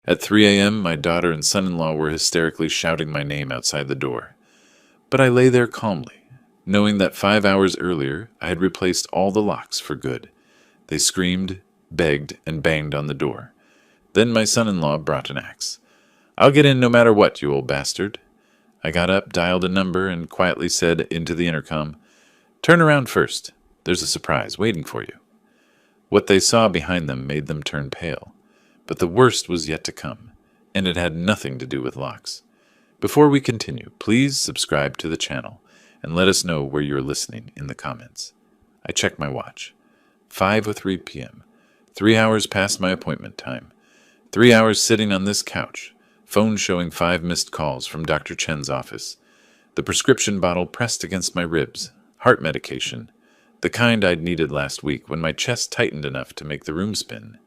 At 3 a.m., my daughter and son-in-law were hysterically shouting my name outside the door. But I lay there calmly, knowing that 5 hours earlier I had replaced all the locks for good. They screamed, begged, and banged on the door. Then my son-in-law brought an axe. "I'll get in no matter what, you old bastard." I got up, dialed a number, and quietly said into the intercom, "Turn around first. There's a surprise waiting for you." What they saw behind them made them turn pale. But the worst was yet to come, and it had nothing to do with locks. Before we continue, please subscribe to the channel and let us know where you're listening in the comments. I checked my watch. 5:03 p.m. 3 hours past my appointment time. 3 hours sitting on this couch. Phone showing 5 missed calls from Dr. Chen's office. The prescription bottle pressed against my ribs. Heart medication. The kind I'd needed last week when my chest tightened enough to make the room spin.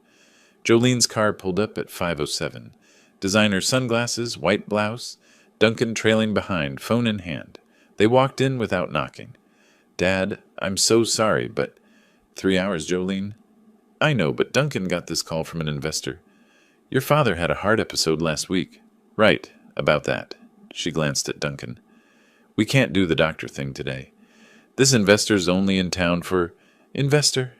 Jolene's car pulled up at 5:07. Designer sunglasses, white blouse. Duncan trailing behind, phone in hand. They walked in without knocking. "Dad, I'm so sorry, but..." "3 hours, Jolene." "I know, but Duncan got this call from an investor. Your father had a heart episode last week." "Right, about that." She glanced at Duncan. "We can't do the doctor thing today. This investor's only in town for..." "Investor?"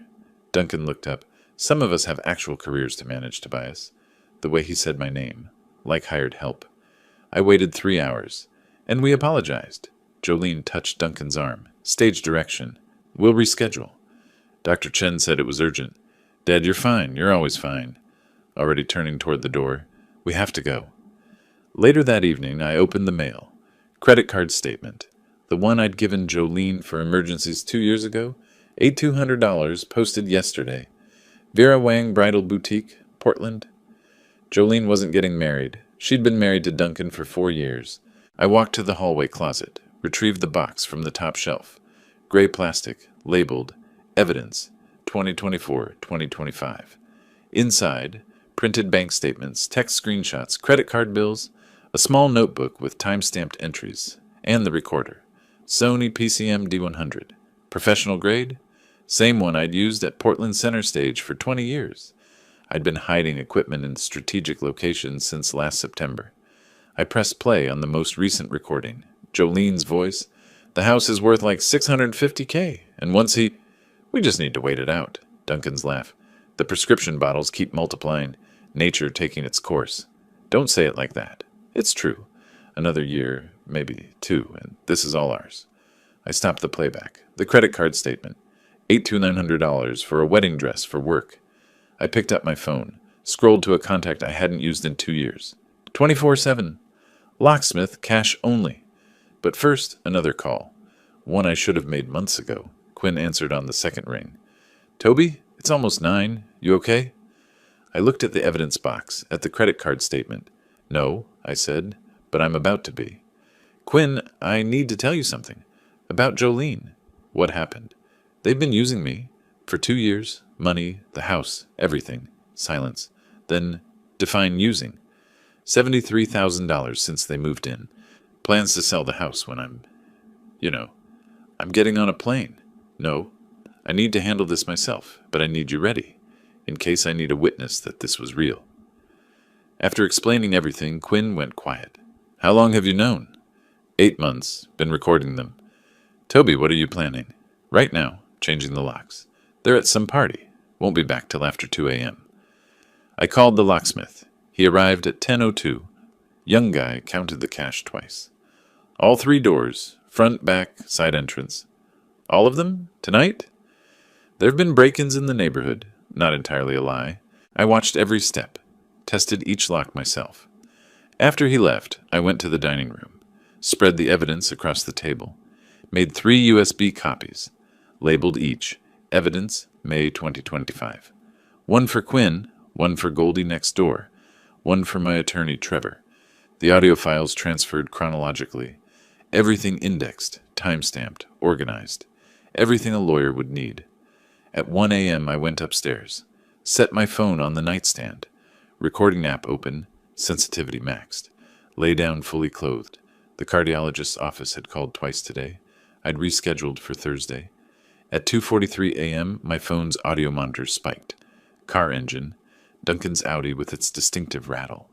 Duncan looked up. "Some of us have actual careers to manage, Tobias." The way he said my name, like hired help. I waited 3 hours, and we apologized. Jolene touched Duncan's arm. "Stage direction. We'll reschedule." Dr. Chen said it was urgent. "Dad, you're fine. You're always fine." Already turning toward the door. "We have to go." Later that evening, I opened the mail. Credit card statement. The one I'd given Jolene for emergencies 2 years ago. $8,200 posted yesterday. Vera Wang Bridal Boutique, Portland. Jolene wasn't getting married. She'd been married to Duncan for 4 years. I walked to the hallway closet, retrieved the box from the top shelf. Gray plastic, labeled, Evidence, 2024-2025. Inside, printed bank statements, text screenshots, credit card bills, a small notebook with time-stamped entries, and the recorder. Sony PCM D100. Professional grade? Same one I'd used at Portland Center Stage for 20 years. I'd been hiding equipment in strategic locations since last September. I pressed play on the most recent recording. Jolene's voice. "The house is worth like $650K, and once he..." "We just need to wait it out." Duncan's laugh. "The prescription bottles keep multiplying, nature taking its course." "Don't say it like that." "It's true. Another year, maybe 2, and this is all ours." I stopped the playback. The credit card statement. $8,900 for a wedding dress for work. I picked up my phone, scrolled to a contact I hadn't used in 2 years. 24/7. Locksmith, cash only. But first, another call. One I should have made months ago. Quinn answered on the second ring. "Toby, it's almost 9. You okay?" I looked at the evidence box, at the credit card statement. "No," I said, "but I'm about to be." "Quinn, I need to tell you something. About Jolene." "What happened?" "They've been using me. For 2 years. Money, the house, everything." Silence. Then, define using. $73,000 since they moved in. Plans to sell the house when I'm getting on a plane." "No. I need to handle this myself, but I need you ready, in case I need a witness that this was real." After explaining everything, Quinn went quiet. "How long have you known?" 8 months. Been recording them." "Toby, what are you planning?" "Right now, changing the locks. They're at some party. Won't be back till after 2 a.m. I called the locksmith. He arrived at 10:02. Young guy counted the cash twice. "All 3 doors. Front, back, side entrance." "All of them? Tonight?" "There have been break-ins in the neighborhood." Not entirely a lie. I watched every step. Tested each lock myself. After he left, I went to the dining room. Spread the evidence across the table. Made 3 USB copies. Labeled each. Evidence, May 2025. One for Quinn, one for Goldie next door, one for my attorney Trevor. The audio files transferred chronologically. Everything indexed, time-stamped, organized. Everything a lawyer would need. At 1 a.m. I went upstairs. Set my phone on the nightstand. Recording app open, sensitivity maxed. Lay down fully clothed. The cardiologist's office had called twice today. I'd rescheduled for Thursday. At 2:43 a.m., my phone's audio monitor spiked. Car engine. Duncan's Audi with its distinctive rattle.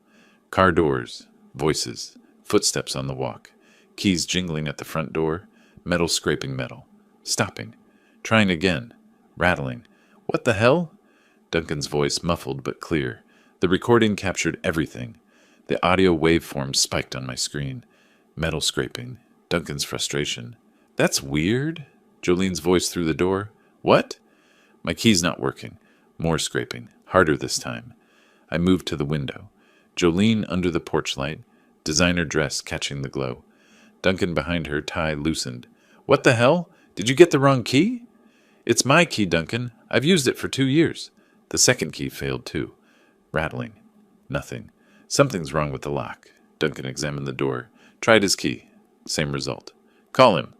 Car doors, voices, footsteps on the walk, keys jingling at the front door, metal scraping metal, stopping, trying again, rattling. What the hell? Duncan's voice muffled but clear. The recording captured everything. The audio waveform spiked on my screen. Metal scraping. Duncan's frustration. That's weird. Jolene's voice through the door. What? My key's not working. More scraping. Harder this time. I moved to the window. Jolene under the porch light. Designer dress catching the glow. Duncan behind her, tie loosened. What the hell? Did you get the wrong key? It's my key, Duncan. I've used it for 2 years. The second key failed too. Rattling. Nothing. Something's wrong with the lock. Duncan examined the door. Tried his key. Same result. Call him.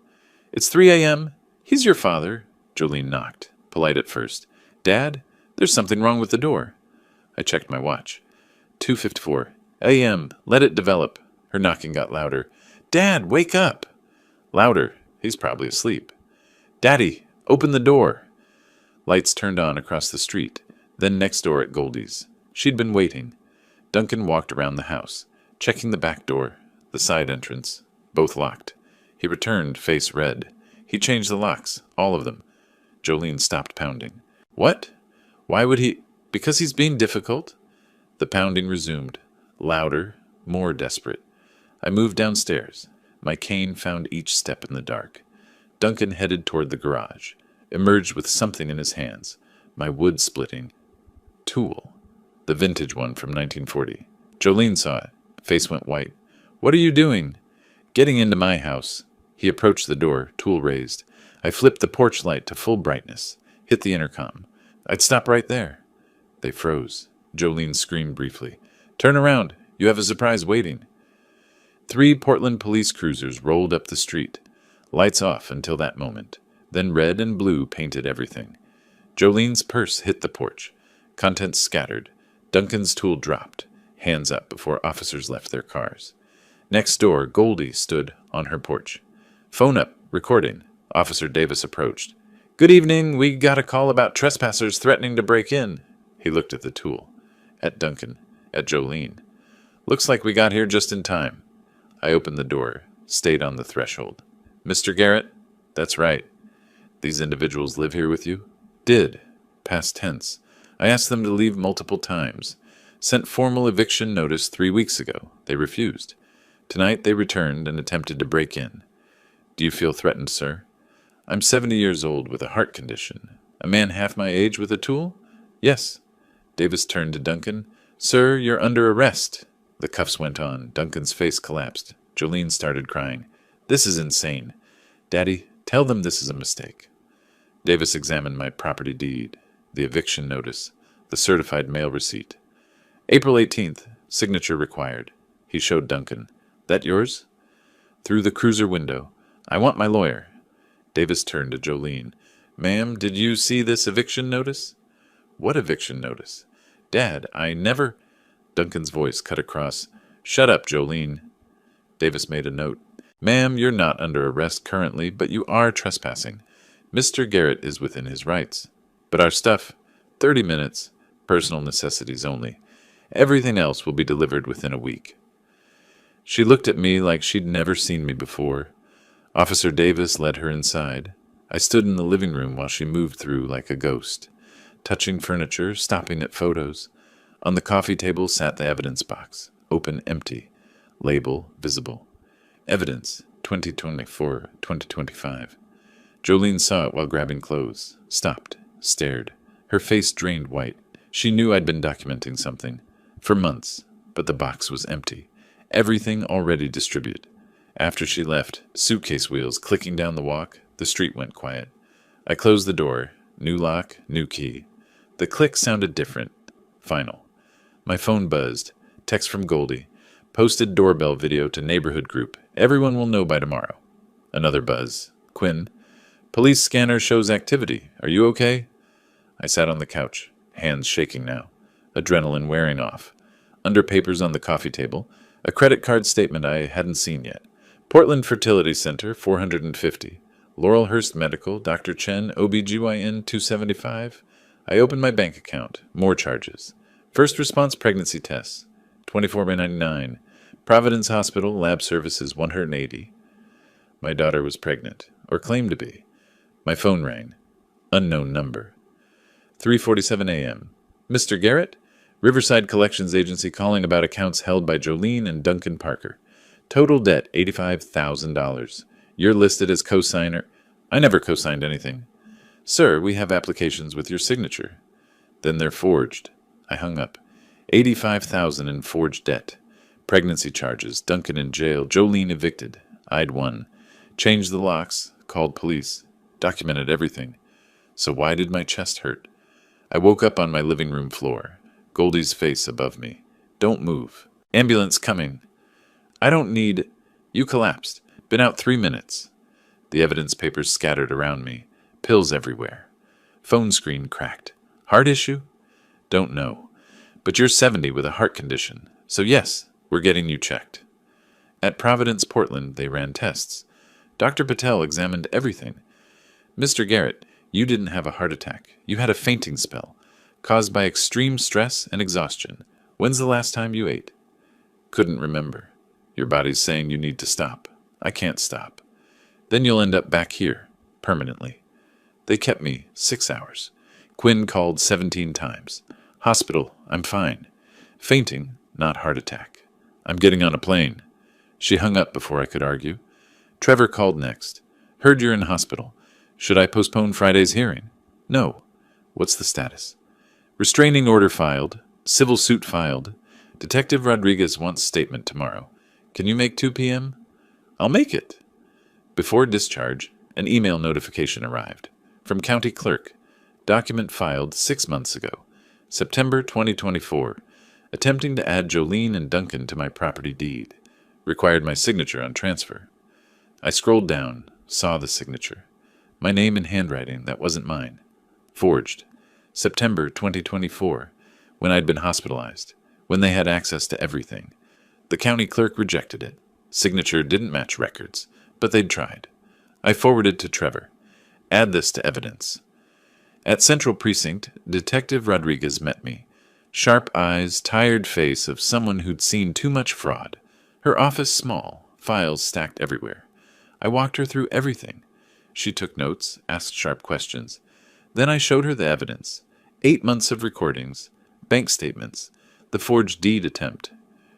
It's 3 a.m. He's your father. Jolene knocked. Polite at first. Dad, there's something wrong with the door. I checked my watch. 2:54 a.m. Let it develop. Her knocking got louder. Dad, wake up. Louder. He's probably asleep. Daddy, open the door. Lights turned on across the street. Then next door at Goldie's. She'd been waiting. Duncan walked around the house, checking the back door, the side entrance, both locked. He returned, face red. He changed the locks, all of them. Jolene stopped pounding. What? Why would he? Because he's being difficult? The pounding resumed, louder, more desperate. I moved downstairs. My cane found each step in the dark. Duncan headed toward the garage, emerged with something in his hands, my wood-splitting tool, the vintage one from 1940. Jolene saw it. Face went white. What are you doing? Getting into my house. He approached the door, tool raised. I flipped the porch light to full brightness, hit the intercom. I'd stop right there. They froze. Jolene screamed briefly. Turn around. You have a surprise waiting. 3 Portland police cruisers rolled up the street. Lights off until that moment. Then red and blue painted everything. Jolene's purse hit the porch. Contents scattered. Duncan's tool dropped. Hands up before officers left their cars. Next door, Goldie stood on her porch. Phone up. Recording. Officer Davis approached. Good evening. We got a call about trespassers threatening to break in. He looked at the tool. At Duncan. At Jolene. Looks like we got here just in time. I opened the door. Stayed on the threshold. Mr. Garrett? That's right. These individuals live here with you? Did. Past tense. I asked them to leave multiple times. Sent formal eviction notice 3 weeks ago. They refused. Tonight they returned and attempted to break in. Do you feel threatened, sir? I'm 70 years old with a heart condition. A man half my age with a tool? Yes. Davis turned to Duncan. Sir, you're under arrest. The cuffs went on. Duncan's face collapsed. Jolene started crying. This is insane. Daddy, tell them this is a mistake. Davis examined my property deed, the eviction notice, the certified mail receipt. April 18th, signature required. He showed Duncan. That yours? Through the cruiser window. I want my lawyer. Davis turned to Jolene. Ma'am, did you see this eviction notice? What eviction notice? Dad, I never... Duncan's voice cut across. Shut up, Jolene. Davis made a note. Ma'am, you're not under arrest currently, but you are trespassing. Mr. Garrett is within his rights. But our stuff, 30 minutes, personal necessities only. Everything else will be delivered within a week. She looked at me like she'd never seen me before. Officer Davis led her inside. I stood in the living room while she moved through like a ghost, touching furniture, stopping at photos. On the coffee table sat the evidence box, open, empty, label visible. Evidence, 2024-2025. Jolene saw it while grabbing clothes, stopped, stared. Her face drained white. She knew I'd been documenting something. For months, but the box was empty. Everything already distributed. After she left, suitcase wheels clicking down the walk, the street went quiet. I closed the door. New lock, new key. The click sounded different. Final. My phone buzzed. Text from Goldie. Posted doorbell video to neighborhood group. Everyone will know by tomorrow. Another buzz. Quinn. Police scanner shows activity. Are you okay? I sat on the couch, hands shaking now. Adrenaline wearing off. Under papers on the coffee table, a credit card statement I hadn't seen yet. Portland Fertility Center, $450. Laurelhurst Medical, Dr. Chen, OBGYN, $275. I opened my bank account. More charges. First response pregnancy tests, 24 by 99. Providence Hospital, lab services 180. My daughter was pregnant, or claimed to be. My phone rang. Unknown number. 3:47 a.m. Mr. Garrett, Riverside Collections Agency calling about accounts held by Jolene and Duncan Parker. Total debt $85,000. You're listed as cosigner. I never cosigned anything. Sir, we have applications with your signature. Then they're forged. I hung up. $85,000 in forged debt. Pregnancy charges. Duncan in jail. Jolene evicted. I'd won. Changed the locks. Called police. Documented everything. So why did my chest hurt? I woke up on my living room floor. Goldie's face above me. Don't move. Ambulance coming. I don't need... You collapsed. Been out 3 minutes. The evidence papers scattered around me. Pills everywhere. Phone screen cracked. Heart issue? Don't know. But you're 70 with a heart condition. So yes, we're getting you checked. At Providence, Portland, they ran tests. Dr. Patel examined everything. Mr. Garrett, you didn't have a heart attack. You had a fainting spell, caused by extreme stress and exhaustion. When's the last time you ate? Couldn't remember. Your body's saying you need to stop. I can't stop. Then you'll end up back here, permanently. They kept me 6 hours. Quinn called 17 times. Hospital, I'm fine. Fainting, not heart attack. I'm getting on a plane. She hung up before I could argue. Trevor called next. Heard you're in hospital. Should I postpone Friday's hearing? No. What's the status? Restraining order filed. Civil suit filed. Detective Rodriguez wants statement tomorrow. Can you make 2 p.m.? I'll make it. Before discharge, an email notification arrived. From county clerk. Document filed 6 months ago. September 2024. Attempting to add Jolene and Duncan to my property deed. Required my signature on transfer. I scrolled down, saw the signature. My name in handwriting that wasn't mine. Forged. September 2024, when I'd been hospitalized, when they had access to everything. The county clerk rejected it. Signature didn't match records, but they'd tried. I forwarded to Trevor. Add this to evidence. At Central Precinct, Detective Rodriguez met me. Sharp eyes, tired face of someone who'd seen too much fraud. Her office small, files stacked everywhere. I walked her through everything. She took notes, asked sharp questions. Then I showed her the evidence. 8 months of recordings, bank statements, the forged deed attempt.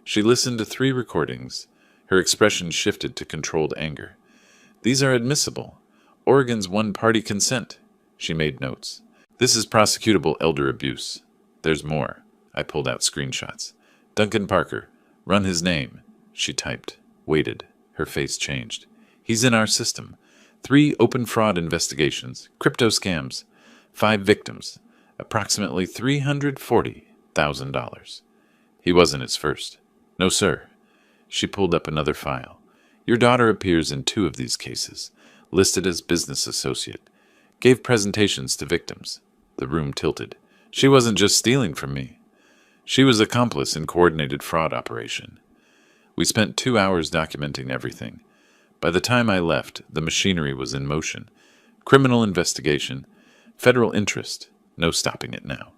She listened to 3 recordings. Her expression shifted to controlled anger. These are admissible. Oregon's one-party consent. She made notes. This is prosecutable elder abuse. There's more. I pulled out screenshots. Duncan Parker. Run his name. She typed. Waited. Her face changed. He's in our system. 3 open fraud investigations. Crypto scams. 5 victims. Approximately $340,000. He wasn't his first. No, sir. She pulled up another file. Your daughter appears in 2 of these cases. Listed as business associate. Gave presentations to victims. The room tilted. She wasn't just stealing from me. She was accomplice in coordinated fraud operation. We spent 2 hours documenting everything. By the time I left, the machinery was in motion. Criminal investigation. Federal interest. No stopping it now.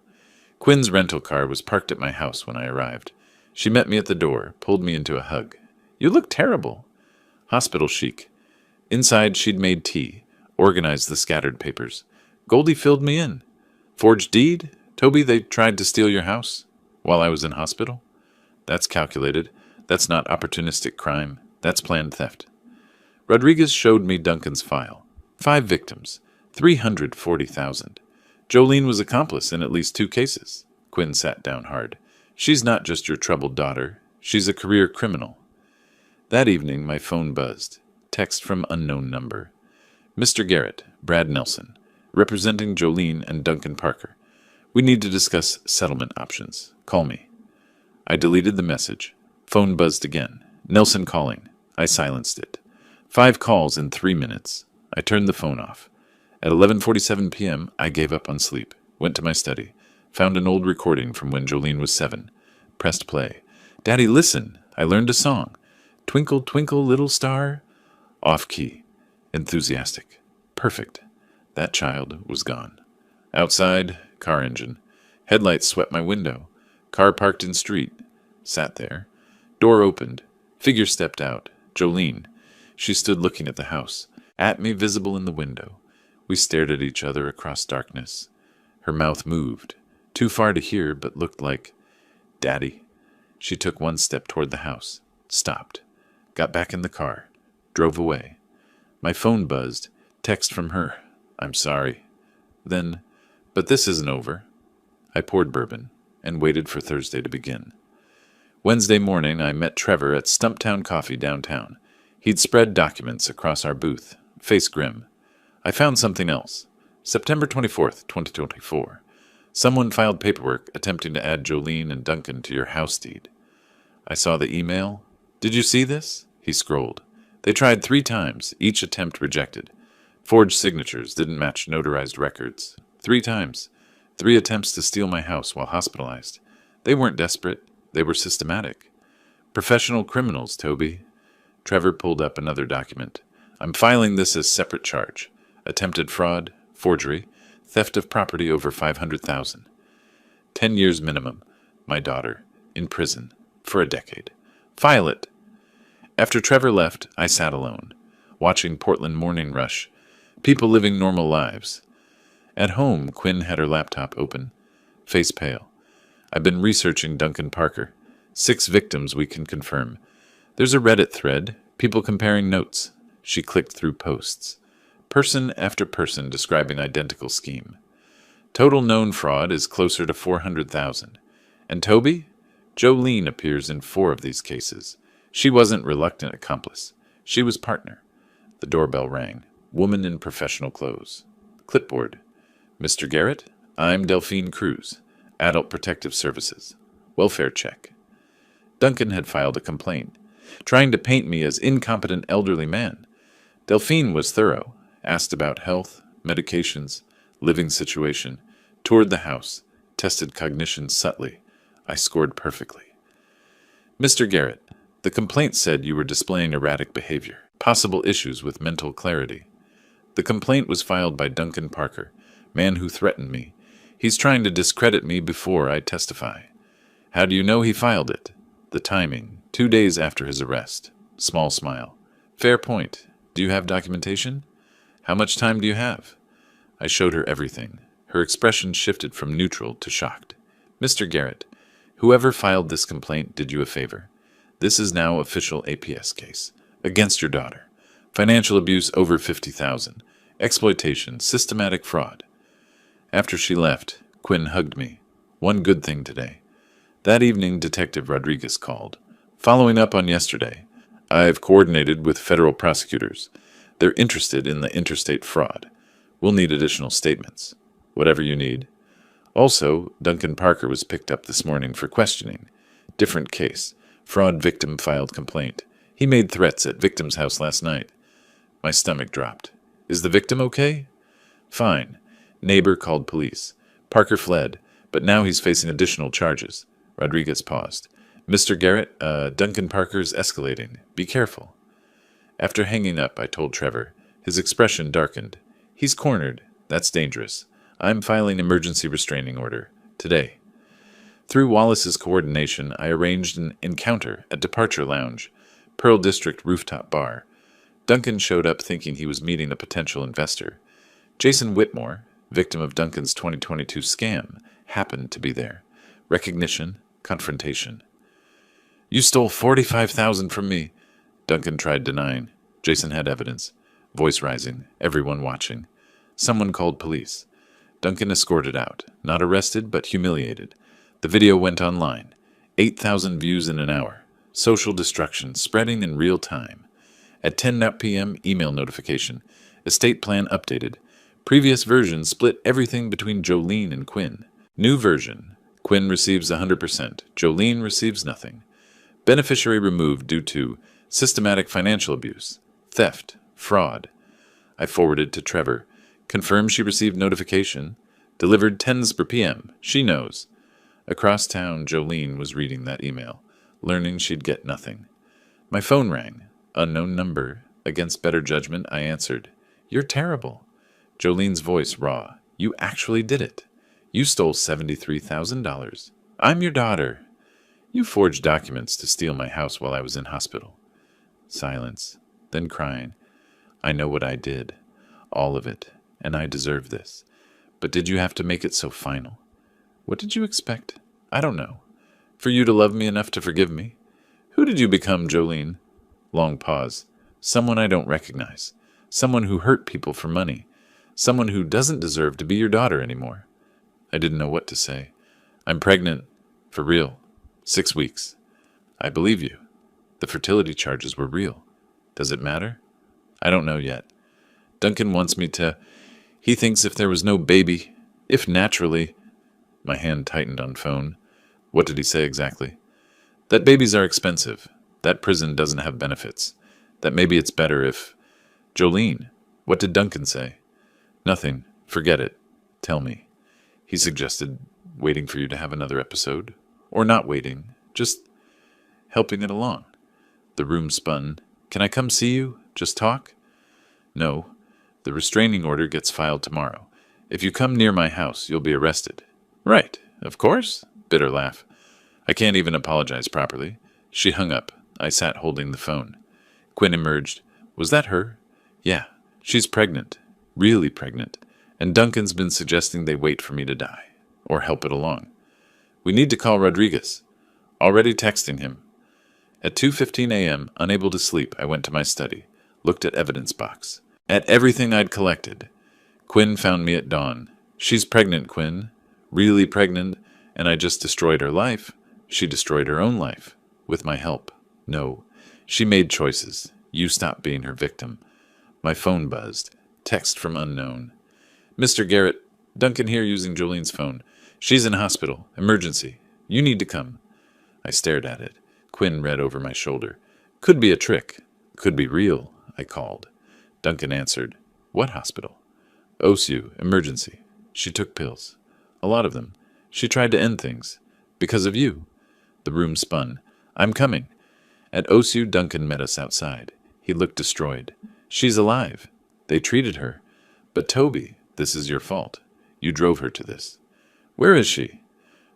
Quinn's rental car was parked at my house when I arrived. She met me at the door, pulled me into a hug. You look terrible. Hospital chic. Inside, she'd made tea, organized the scattered papers. Goldie filled me in. Forged deed? Toby, they tried to steal your house while I was in hospital? That's calculated. That's not opportunistic crime. That's planned theft. Rodriguez showed me Duncan's file. 5 victims. $340,000. Jolene was accomplice in at least 2 cases. Quinn sat down hard. She's not just your troubled daughter. She's a career criminal. That evening, my phone buzzed. Text from unknown number. Mr. Garrett, Brad Nelson, representing Jolene and Duncan Parker. We need to discuss settlement options. Call me. I deleted the message. Phone buzzed again. Nelson calling. I silenced it. 5 calls in 3 minutes. I turned the phone off. At 11:47 p.m., I gave up on sleep, went to my study, found an old recording from when Jolene was 7, pressed play. Daddy, listen, I learned a song. Twinkle, twinkle, little star. Off key. Enthusiastic. Perfect. That child was gone. Outside, car engine. Headlights swept my window. Car parked in street. Sat there. Door opened. Figure stepped out. Jolene. She stood looking at the house. At me, visible in the window. We stared at each other across darkness. Her mouth moved. Too far to hear, but looked like, "Daddy." She took one step toward the house. Stopped. Got back in the car. Drove away. My phone buzzed. Text from her. "I'm sorry." Then, "But this isn't over." I poured bourbon and waited for Thursday to begin. Wednesday morning, I met Trevor at Stumptown Coffee downtown. He'd spread documents across our booth, face grim. I found something else. September 24th, 2024. Someone filed paperwork attempting to add Jolene and Duncan to your house deed. I saw the email. "Did you see this?" He scrolled. "They tried 3 times, each attempt rejected. Forged signatures didn't match notarized records. 3 times. 3 attempts to steal my house while hospitalized. They weren't desperate. They were systematic. Professional criminals, Toby." Trevor pulled up another document. "I'm filing this as separate charge. Attempted fraud, forgery, theft of property over $500,000. 10 years minimum. My daughter. In prison. For a decade. File it." After Trevor left, I sat alone, watching Portland morning rush. People living normal lives. At home, Quinn had her laptop open. Face pale. "I've been researching Duncan Parker. 6 victims we can confirm. There's a Reddit thread, people comparing notes." She clicked through posts. Person after person describing identical scheme. Total known fraud is closer to 400,000. And Toby? Jolene appears in 4 of these cases. She wasn't reluctant accomplice. She was partner. The doorbell rang. Woman in professional clothes. Clipboard. "Mr. Garrett? I'm Delphine Cruz. Adult Protective Services. Welfare check." Duncan had filed a complaint, trying to paint me as incompetent elderly man. Delphine was thorough, asked about health, medications, living situation, toured the house, tested cognition subtly. I scored perfectly. "Mr. Garrett, the complaint said you were displaying erratic behavior, possible issues with mental clarity. The complaint was filed by Duncan Parker, man who threatened me. He's trying to discredit me before I testify. How do you know he filed it? The timing, 2 days after his arrest." Small smile. "Fair point. Do you have documentation? How much time do you have?" I showed her everything. Her expression shifted from neutral to shocked. "Mr. Garrett, whoever filed this complaint did you a favor. This is now official APS case. Against your daughter. Financial abuse over 50,000. Exploitation, systematic fraud." After she left, Quinn hugged me. "One good thing today. That evening, Detective Rodriguez called. Following up on yesterday, I've coordinated with federal prosecutors. They're interested in the interstate fraud. We'll need additional statements. Whatever you need. Also, Duncan Parker was picked up this morning for questioning. Different case. Fraud victim filed complaint. He made threats at victim's house last night." My stomach dropped. "Is the victim okay?" "Fine. Neighbor called police. Parker fled, but now he's facing additional charges." Rodriguez paused. "Mr. Garrett, Duncan Parker's escalating. Be careful." After hanging up, I told Trevor. His expression darkened. "He's cornered. That's dangerous. I'm filing emergency restraining order. Today." Through Wallace's coordination, I arranged an encounter at Departure Lounge, Pearl District rooftop bar. Duncan showed up thinking he was meeting a potential investor. Jason Whitmore, victim of Duncan's 2022 scam, happened to be there. Recognition, confrontation. "You stole $45,000 from me." Duncan tried denying. Jason had evidence. Voice rising, everyone watching. Someone called police. Duncan escorted out, not arrested but humiliated. The video went online. 8,000 views in an hour. Social destruction spreading in real time. At 10 p.m., email notification. Estate plan updated. Previous version split everything between Jolene and Quinn. New version. Quinn receives 100%. Jolene receives nothing. Beneficiary removed due to systematic financial abuse, theft, fraud. I forwarded to Trevor. Confirmed she received notification. Delivered 10s per p.m. She knows. Across town, Jolene was reading that email, learning she'd get nothing. My phone rang. Unknown number. Against better judgment, I answered. "You're terrible." Jolene's voice raw. "You actually did it. You stole $73,000. I'm your daughter. You forged documents to steal my house while I was in hospital. Silence, then crying. I know what I did. All of it. And I deserve this. But did you have to make it so final? What did you expect? I don't know. For you to love me enough to forgive me? Who did you become, Jolene? Long pause. Someone I don't recognize. Someone who hurt people for money. Someone who doesn't deserve to be your daughter anymore. I didn't know what to say. I'm pregnant. For real. 6 weeks. I believe you. The fertility charges were real. Does it matter? I don't know yet. Duncan wants me to... He thinks if there was no baby, if naturally... My hand tightened on phone. What did he say exactly? That babies are expensive. That prison doesn't have benefits. That maybe it's better if... Jolene, what did Duncan say? Nothing. Forget it. Tell me. He suggested waiting for you to have another episode. Or not waiting. Just helping it along. The room spun. Can I come see you? Just talk? No. The restraining order gets filed tomorrow. If you come near my house, you'll be arrested. Right. Of course. Bitter laugh. I can't even apologize properly. She hung up. I sat holding the phone. Quinn emerged. Was that her? Yeah. She's pregnant. Really pregnant. And Duncan's been suggesting they wait for me to die. Or help it along. We need to call Rodriguez. Already texting him. At 2:15 a.m., unable to sleep, I went to my study. Looked at evidence box. At everything I'd collected. Quinn found me at dawn. She's pregnant, Quinn. Really pregnant. And I just destroyed her life. She destroyed her own life. With my help. No. She made choices. You stopped being her victim. My phone buzzed. Text from unknown. Mr. Garrett, Duncan here using Jolene's phone. She's in hospital. Emergency. You need to come. I stared at it. Quinn read over my shoulder. Could be a trick. Could be real, I called. Duncan answered. What hospital? OSU. Emergency. She took pills. A lot of them. She tried to end things. Because of you. The room spun. I'm coming. At OSU, Duncan met us outside. He looked destroyed. She's alive. They treated her. But Toby, this is your fault. You drove her to this. Where is she?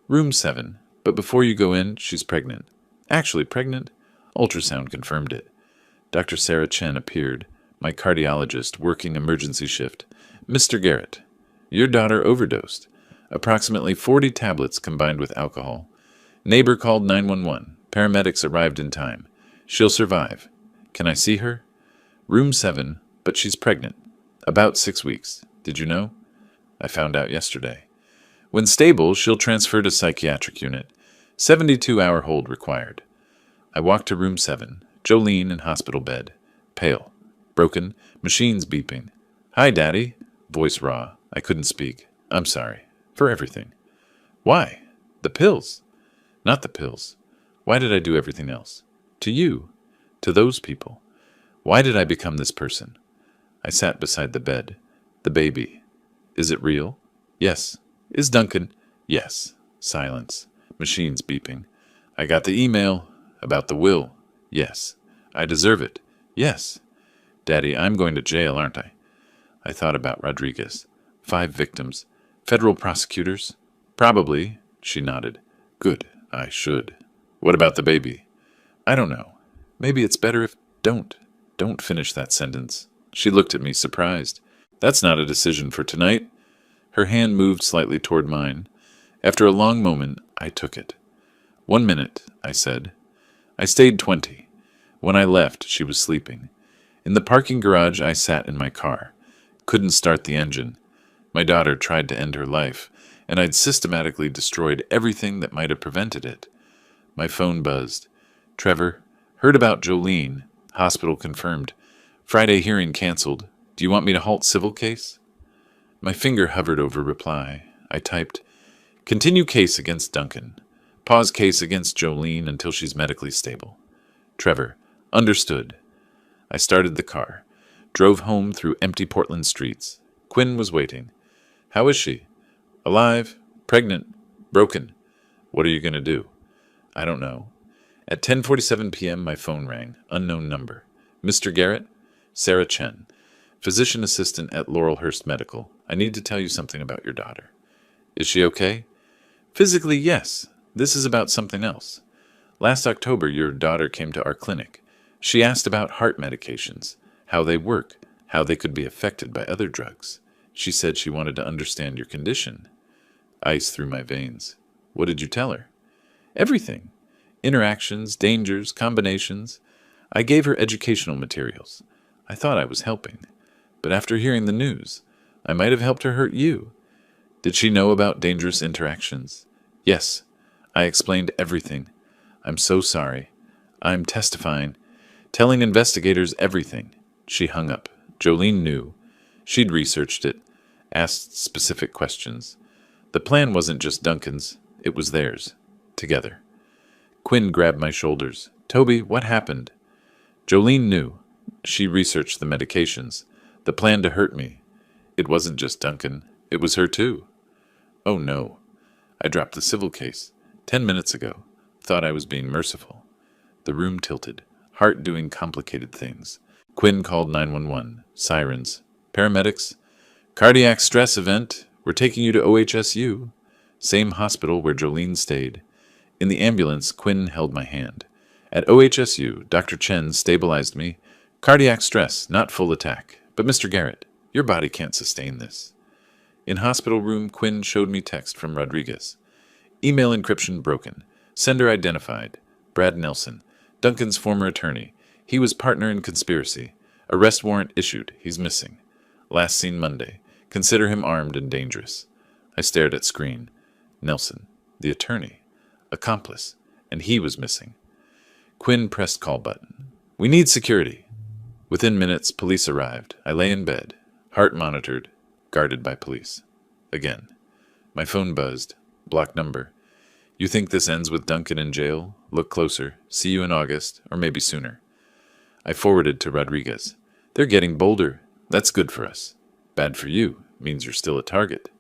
Room 7. But before you go in, she's pregnant. Actually pregnant? Ultrasound confirmed it. Dr. Sarah Chen appeared, my cardiologist working emergency shift. Mr. Garrett, your daughter overdosed. Approximately 40 tablets combined with alcohol. Neighbor called 911. Paramedics arrived in time. She'll survive. Can I see her? Room 7, but she's pregnant. About 6 weeks. Did you know? I found out yesterday. When stable, she'll transfer to psychiatric unit. 72-hour hold required. I walked to room 7. Jolene in hospital bed. Pale. Broken. Machines beeping. Hi, Daddy. Voice raw. I couldn't speak. I'm sorry. For everything. Why? The pills. Not the pills. Why did I do everything else? To you. To those people. Why did I become this person? I sat beside the bed. The baby. Is it real? Yes. Is Duncan? Yes. Silence. Machines beeping. I got the email. About the will. Yes. I deserve it. Yes. Daddy, I'm going to jail, aren't I? I thought about Rodriguez. 5 victims. Federal prosecutors? Probably. She nodded. Good. I should. What about the baby? I don't know. Maybe it's better if... Don't finish that sentence. She looked at me, surprised. That's not a decision for tonight. Her hand moved slightly toward mine. After a long moment, I took it. 1 minute, I said. I stayed 20. When I left, she was sleeping. In the parking garage, I sat in my car. Couldn't start the engine. My daughter tried to end her life, and I'd systematically destroyed everything that might have prevented it. My phone buzzed. Trevor, heard about Jolene. Hospital confirmed. Friday hearing canceled. Do you want me to halt civil case? My finger hovered over reply. I typed, continue case against Duncan. Pause case against Jolene until she's medically stable. Trevor, understood. I started the car. Drove home through empty Portland streets. Quinn was waiting. How is she? Alive, pregnant, broken. What are you going to do? I don't know. At 10:47 p.m., my phone rang. Unknown number. Mr. Garrett? Sarah Chen. Physician assistant at Laurelhurst Medical. I need to tell you something about your daughter. Is she okay? Physically, yes. This is about something else. Last October, your daughter came to our clinic. She asked about heart medications, how they work, how they could be affected by other drugs. She said she wanted to understand your condition. Ice through my veins. What did you tell her? Everything. Interactions, dangers, combinations. I gave her educational materials. I thought I was helping. But after hearing the news, I might have helped her hurt you. Did she know about dangerous interactions? Yes. I explained everything. I'm so sorry. I'm testifying, telling investigators everything. She hung up. Jolene knew. She'd researched it, asked specific questions. The plan wasn't just Duncan's, it was theirs. Together. Quinn grabbed my shoulders. Toby, what happened? Jolene knew. She researched the medications, the plan to hurt me. It wasn't just Duncan, it was her too. Oh no. I dropped the civil case 10 minutes ago. Thought I was being merciful. The room tilted, heart doing complicated things. Quinn called 911. Sirens. Paramedics. Cardiac stress event. We're taking you to OHSU. Same hospital where Jolene stayed. In the ambulance, Quinn held my hand. At OHSU, Dr. Chen stabilized me. Cardiac stress, not full attack. But Mr. Garrett, your body can't sustain this. In hospital room, Quinn showed me text from Rodriguez. Email encryption broken. Sender identified. Brad Nelson, Duncan's former attorney. He was partner in conspiracy. Arrest warrant issued. He's missing. Last seen Monday. Consider him armed and dangerous. I stared at screen. Nelson, the attorney. Accomplice. And he was missing. Quinn pressed call button. We need security. Within minutes, police arrived. I lay in bed, heart monitored, guarded by police. Again. My phone buzzed. Block number. You think this ends with Duncan in jail? Look closer. See you in August, or maybe sooner. I forwarded to Rodriguez. They're getting bolder. That's good for us. Bad for you. Means you're still a target.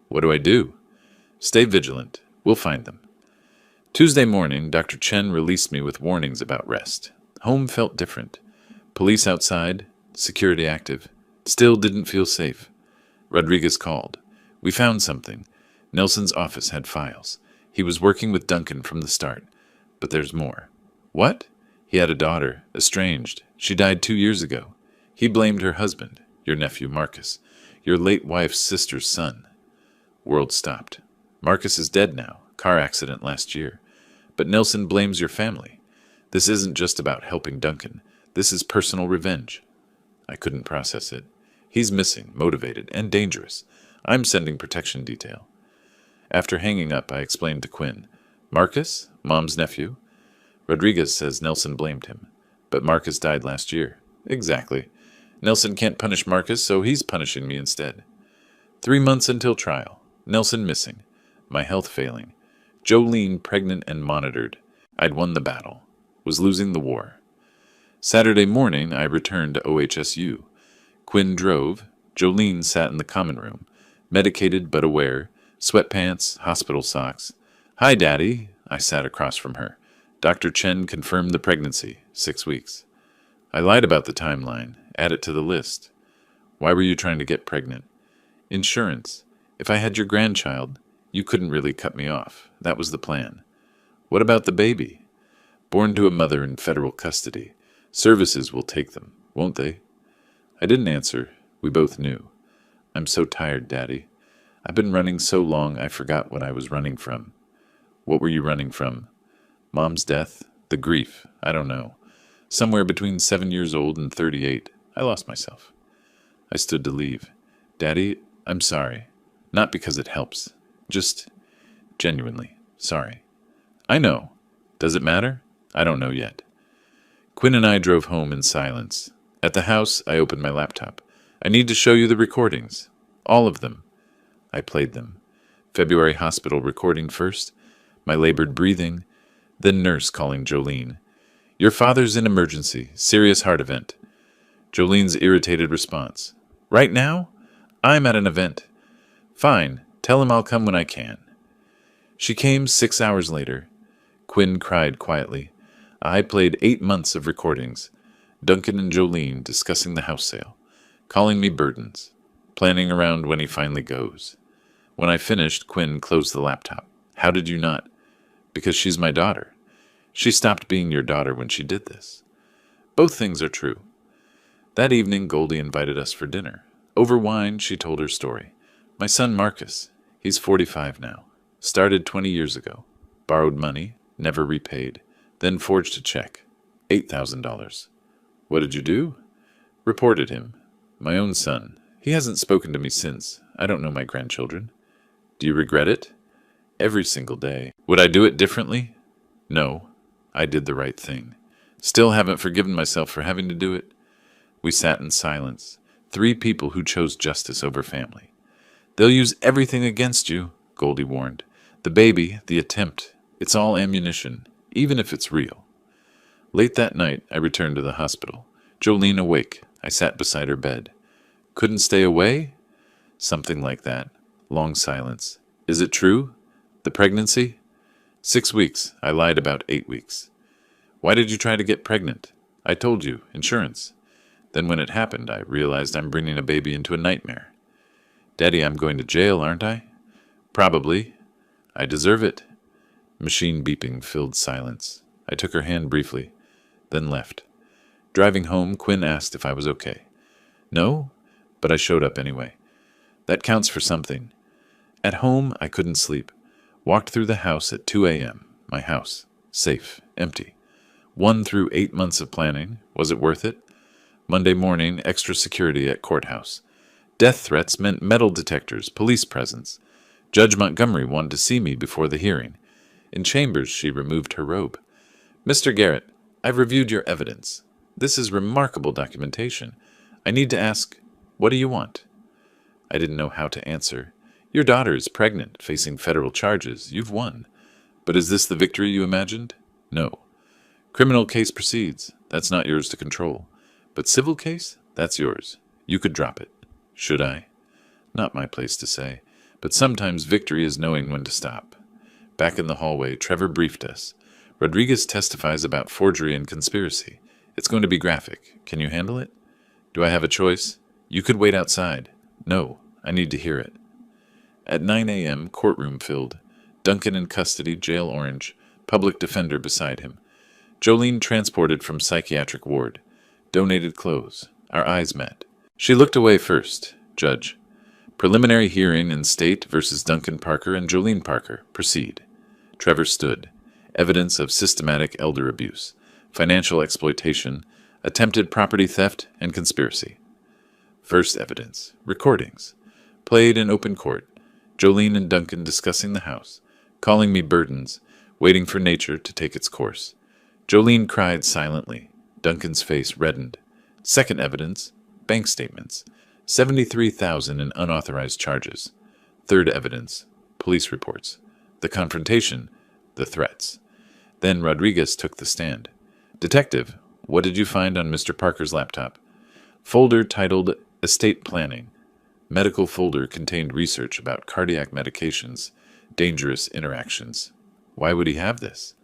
What do I do? Stay vigilant. We'll find them. Tuesday morning, Dr. Chen released me with warnings about rest. Home felt different. Police outside, security active. Still didn't feel safe. Rodriguez called. We found something. Nelson's office had files. He was working with Duncan from the start. But there's more. What? He had a daughter, estranged. She died 2 years ago. He blamed her husband, your nephew Marcus, your late wife's sister's son. World stopped. Marcus is dead now. Car accident last year. But Nelson blames your family. This isn't just about helping Duncan. This is personal revenge. I couldn't process it. He's missing, motivated, and dangerous. I'm sending protection detail. After hanging up, I explained to Quinn. Marcus? Mom's nephew? Rodriguez says Nelson blamed him. But Marcus died last year. Exactly. Nelson can't punish Marcus, so he's punishing me instead. 3 months until trial. Nelson missing. My health failing. Jolene pregnant and monitored. I'd won the battle. Was losing the war. Saturday morning, I returned to OHSU. Quinn drove. Jolene sat in the common room. Medicated but aware. Sweatpants, hospital socks. Hi, Daddy. I sat across from her. Dr. Chen confirmed the pregnancy. 6 weeks. I lied about the timeline. Add it to the list. Why were you trying to get pregnant? Insurance. If I had your grandchild, you couldn't really cut me off. That was the plan. What about the baby? Born to a mother in federal custody. Services will take them, won't they? I didn't answer. We both knew. I'm so tired, Daddy. I've been running so long I forgot what I was running from. What were you running from? Mom's death? The grief? I don't know. Somewhere between 7 years old and 38. I lost myself. I stood to leave. Daddy, I'm sorry. Not because it helps. Just genuinely sorry. I know. Does it matter? I don't know yet. Quinn and I drove home in silence. At the house, I opened my laptop. I need to show you the recordings. All of them. I played them. February hospital recording first, my labored breathing, then nurse calling Jolene. Your father's in emergency, serious heart event. Jolene's irritated response. Right now? I'm at an event. Fine, tell him I'll come when I can. She came 6 hours later. Quinn cried quietly. I played 8 months of recordings. Duncan and Jolene discussing the house sale, calling me burdens, planning around when he finally goes. When I finished, Quinn closed the laptop. How did you not? Because she's my daughter. She stopped being your daughter when she did this. Both things are true. That evening, Goldie invited us for dinner. Over wine, she told her story. My son Marcus, he's 45 now, started 20 years ago. Borrowed money, never repaid, then forged a check. $8,000. What did you do? Reported him. My own son. He hasn't spoken to me since. I don't know my grandchildren. Do you regret it? Every single day. Would I do it differently? No. I did the right thing. Still haven't forgiven myself for having to do it. We sat in silence. 3 people who chose justice over family. They'll use everything against you, Goldie warned. The baby, the attempt, it's all ammunition, even if it's real. Late that night, I returned to the hospital. Jolene awake. I sat beside her bed. Couldn't stay away? Something like that. Long silence. Is it true? The pregnancy? 6 weeks. I lied about 8 weeks. Why did you try to get pregnant? I told you. Insurance. Then when it happened, I realized I'm bringing a baby into a nightmare. Daddy, I'm going to jail, aren't I? Probably. I deserve it. Machine beeping filled silence. I took her hand briefly, then left. Driving home, Quinn asked if I was okay. No, but I showed up anyway. That counts for something. At home, I couldn't sleep. Walked through the house at 2 a.m. My house. Safe. Empty. 1 through 8 months of planning. Was it worth it? Monday morning, extra security at courthouse. Death threats meant metal detectors, police presence. Judge Montgomery wanted to see me before the hearing. In chambers, she removed her robe. Mr. Garrett, I've reviewed your evidence. This is remarkable documentation. I need to ask, what do you want? I didn't know how to answer. Your daughter is pregnant, facing federal charges. You've won. But is this the victory you imagined? No. Criminal case proceeds. That's not yours to control. But civil case? That's yours. You could drop it. Should I? Not my place to say. But sometimes victory is knowing when to stop. Back in the hallway, Trevor briefed us. Rodriguez testifies about forgery and conspiracy. It's going to be graphic. Can you handle it? Do I have a choice? You could wait outside. No, I need to hear it. At 9 a.m., courtroom filled. Duncan in custody, jail orange. Public defender beside him. Jolene transported from psychiatric ward. Donated clothes. Our eyes met. She looked away first. Judge. Preliminary hearing in State versus Duncan Parker and Jolene Parker. Proceed. Trevor stood. Evidence of systematic elder abuse, financial exploitation, attempted property theft, and conspiracy. First evidence. Recordings. Played in open court. Jolene and Duncan discussing the house, calling me burdens, waiting for nature to take its course. Jolene cried silently. Duncan's face reddened. Second evidence. Bank statements. $73,000 in unauthorized charges. Third evidence. Police reports. The confrontation. The threats. Then Rodriguez took the stand. Detective, what did you find on Mr. Parker's laptop? Folder titled Estate Planning. Medical folder contained research about cardiac medications, dangerous interactions. Why would he have this?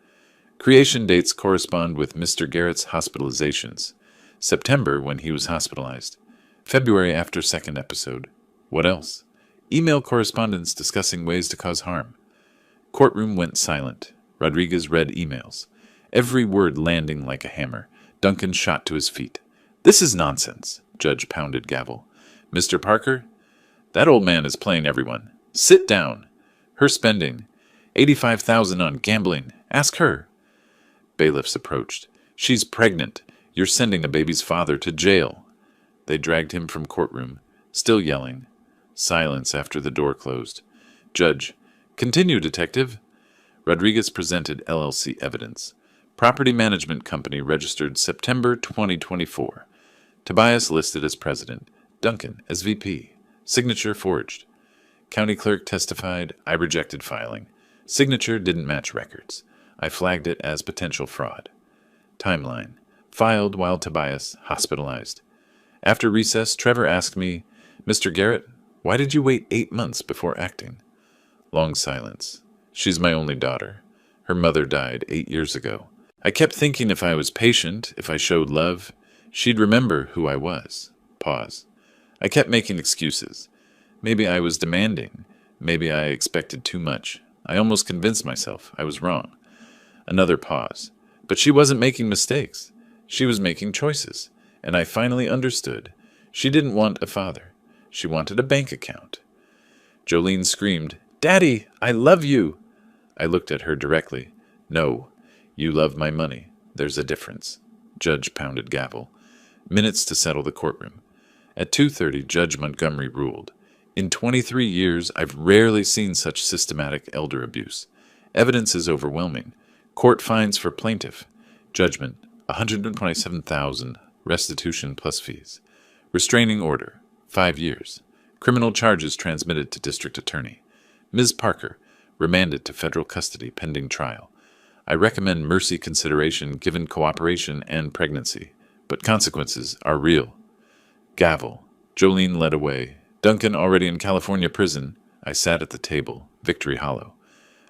Creation dates correspond with Mr. Garrett's hospitalizations. September, when he was hospitalized. February after second episode. What else? Email correspondence discussing ways to cause harm. Courtroom went silent. Rodriguez read emails. Every word landing like a hammer. Duncan shot to his feet. This is nonsense. Judge pounded gavel. Mr. Parker? That old man is playing everyone. Sit down. Her spending. $85,000 on gambling. Ask her. Bailiffs approached. She's pregnant. You're sending a baby's father to jail. They dragged him from courtroom, still yelling. Silence after the door closed. Judge. Continue, detective. Rodriguez presented LLC evidence. Property management company registered September 2024. Tobias listed as president. Duncan as VP. Signature forged. County clerk testified, I rejected filing. Signature didn't match records. I flagged it as potential fraud. Timeline. Filed while Tobias hospitalized. After recess, Trevor asked me, Mr. Garrett, why did you wait 8 months before acting? Long silence. She's my only daughter. Her mother died 8 years ago. I kept thinking if I was patient, if I showed love, she'd remember who I was. Pause. I kept making excuses. Maybe I was demanding. Maybe I expected too much. I almost convinced myself I was wrong. Another pause. But she wasn't making mistakes. She was making choices. And I finally understood. She didn't want a father. She wanted a bank account. Jolene screamed, "Daddy, I love you!" I looked at her directly. "No, you love my money. There's a difference." Judge pounded gavel. Minutes to settle the courtroom. At 2:30, Judge Montgomery ruled. In 23 years, I've rarely seen such systematic elder abuse. Evidence is overwhelming. Court fines for plaintiff. Judgment, $127,000, restitution plus fees. Restraining order, 5 years. Criminal charges transmitted to district attorney. Ms. Parker, remanded to federal custody pending trial. I recommend mercy consideration given cooperation and pregnancy, but consequences are real. Gavel. Jolene led away. Duncan already in California prison. I sat at the table, victory hollow.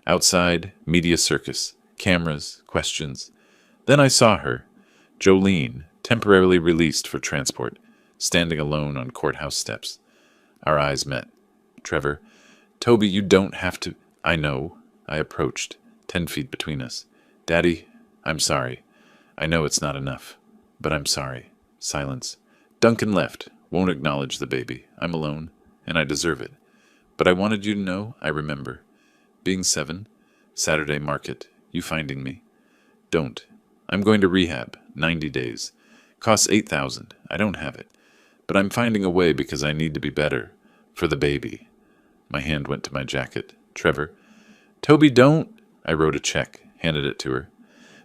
Outside, media circus, cameras, questions. Then I saw her, Jolene, temporarily released for transport, standing alone on courthouse steps. Our eyes met. Trevor, Toby, you don't have to. I know. I approached, 10 feet between us. Daddy, I'm sorry. I know it's not enough, but I'm sorry. Silence. Duncan left. Won't acknowledge the baby. I'm alone, and I deserve it. But I wanted you to know I remember. Being 7, Saturday market, you finding me. Don't. I'm going to rehab, 90 days. Costs $8,000. I don't have it. But I'm finding a way because I need to be better. For the baby. My hand went to my jacket. Trevor. Toby, don't. I wrote a check, handed it to her.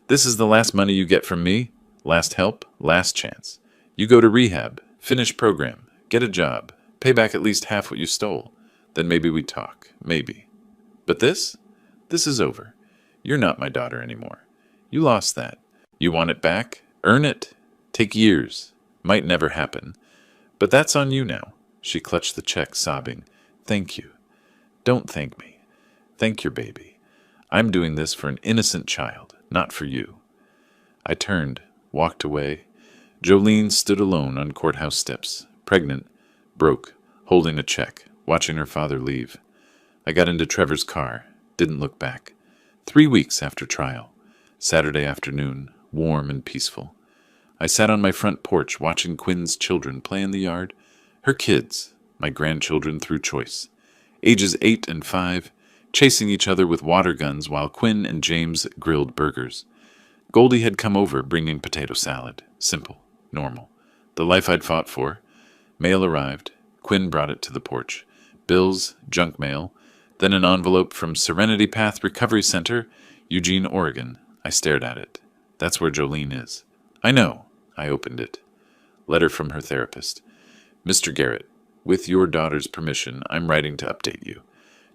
This is the last money you get from me. Last help, last chance. You go to rehab, finish program, get a job, pay back at least half what you stole. Then maybe we talk. Maybe. But this? This is over. You're not my daughter anymore. You lost that. You want it back? Earn it. Take years. Might never happen. But that's on you now. She clutched the check, sobbing. Thank you. Don't thank me. Thank your baby. I'm doing this for an innocent child, not for you. I turned, walked away. Jolene stood alone on courthouse steps, pregnant, broke, holding a check, watching her father leave. I got into Trevor's car, didn't look back. 3 weeks after trial. Saturday afternoon, warm and peaceful. I sat on my front porch watching Quinn's children play in the yard. Her kids, my grandchildren through choice. Ages 8 and 5, chasing each other with water guns while Quinn and James grilled burgers. Goldie had come over bringing potato salad. Simple, normal. The life I'd fought for. Mail arrived. Quinn brought it to the porch. Bills, junk mail, then an envelope from Serenity Path Recovery Center, Eugene, Oregon. I stared at it. That's where Jolene is. I know. I opened it. Letter from her therapist. Mr. Garrett, with your daughter's permission, I'm writing to update you.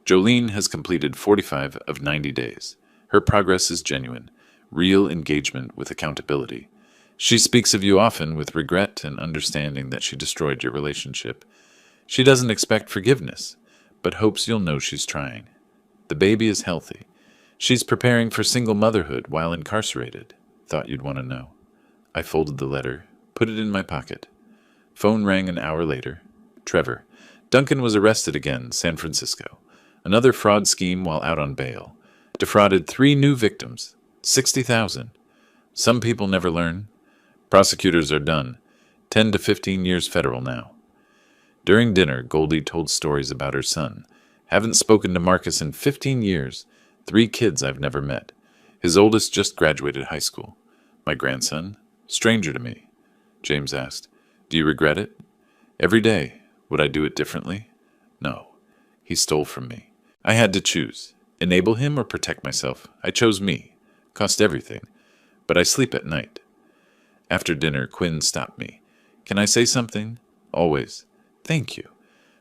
Jolene has completed 45 of 90 days. Her progress is genuine. Real engagement with accountability. She speaks of you often with regret and understanding that she destroyed your relationship. She doesn't expect forgiveness, but hopes you'll know she's trying. The baby is healthy. She's preparing for single motherhood while incarcerated. Thought you'd want to know. I folded the letter, put it in my pocket. Phone rang an hour later. Trevor. Duncan was arrested again, San Francisco. Another fraud scheme while out on bail. Defrauded 3 new victims. $60,000. Some people never learn. Prosecutors are done. 10 to 15 years federal now. During dinner, Goldie told stories about her son. Haven't spoken to Marcus in 15 years. 3 kids I've never met. His oldest just graduated high school. My grandson? Stranger to me. James asked, Do you regret it? Every day. Would I do it differently? No. He stole from me. I had to choose. Enable him or protect myself. I chose me. Cost everything. But I sleep at night. After dinner, Quinn stopped me. Can I say something? Always. Thank you.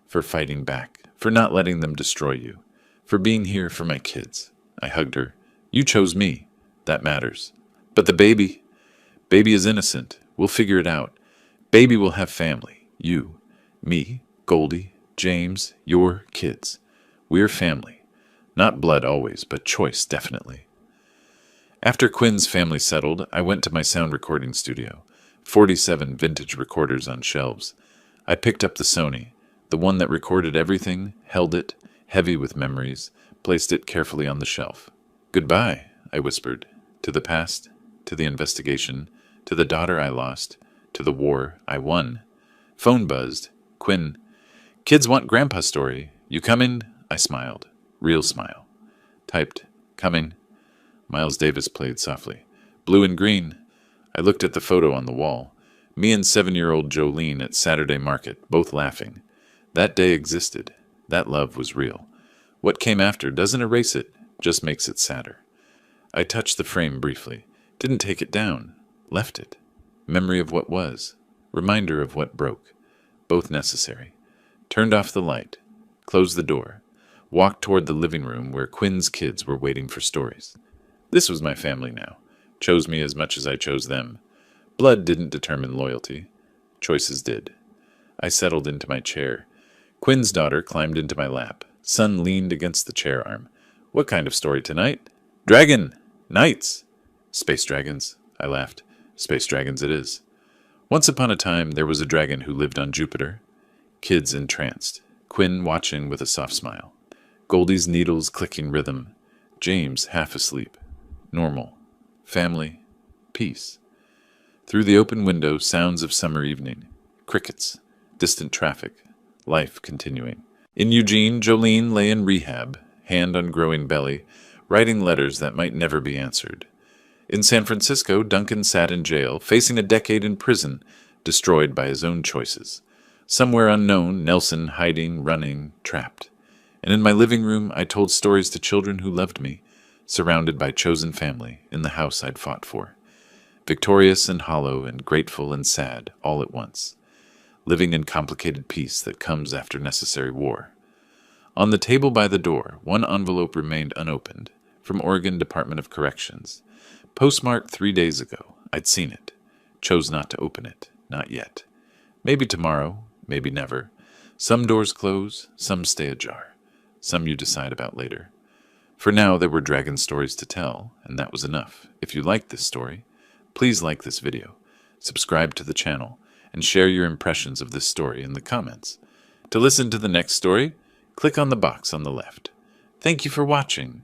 For fighting back. For not letting them destroy you. For being here for my kids. I hugged her. You chose me. That matters. But the baby. Baby is innocent. We'll figure it out. Baby will have family. You. Me. Goldie. James. Your kids. We're family. Not blood always, but choice definitely. After Quinn's family settled, I went to my sound recording studio. 47 vintage recorders on shelves. I picked up the Sony, the one that recorded everything, held it, heavy with memories, placed it carefully on the shelf. Goodbye, I whispered. To the past, to the investigation, to the daughter I lost, to the war I won. Phone buzzed. Quinn. Kids want grandpa's story. You coming? I smiled. Real smile. Typed. Coming. Miles Davis played softly. Blue and green. I looked at the photo on the wall. Me and 7-year-old Jolene at Saturday Market, both laughing. That day existed. That love was real. What came after doesn't erase it, just makes it sadder. I touched the frame briefly. Didn't take it down. Left it. Memory of what was. Reminder of what broke. Both necessary. Turned off the light. Closed the door. Walked toward the living room where Quinn's kids were waiting for stories. This was my family now. Chose me as much as I chose them. Blood didn't determine loyalty. Choices did. I settled into my chair. Quinn's daughter climbed into my lap. Son leaned against the chair arm. What kind of story tonight? Dragon! Knights! Space dragons, I laughed. Space dragons it is. Once upon a time, there was a dragon who lived on Jupiter. Kids entranced. Quinn watching with a soft smile. Goldie's needles clicking rhythm. James half asleep. Normal. Family. Peace. Through the open window, sounds of summer evening. Crickets. Distant traffic. Life continuing. In Eugene, Jolene lay in rehab, hand on growing belly, writing letters that might never be answered. In San Francisco, Duncan sat in jail, facing a decade in prison, destroyed by his own choices. Somewhere unknown, Nelson hiding, running, trapped. And in my living room, I told stories to children who loved me, surrounded by chosen family in the house I'd fought for. Victorious and hollow and grateful and sad all at once. Living in complicated peace that comes after necessary war. On the table by the door, one envelope remained unopened, from Oregon Department of Corrections. Postmarked 3 days ago. I'd seen it. Chose not to open it. Not yet. Maybe tomorrow. Maybe never. Some doors close. Some stay ajar. Some you decide about later. For now, there were dragon stories to tell, and that was enough. If you liked this story, please like this video, subscribe to the channel, and share your impressions of this story in the comments. To listen to the next story, click on the box on the left. Thank you for watching.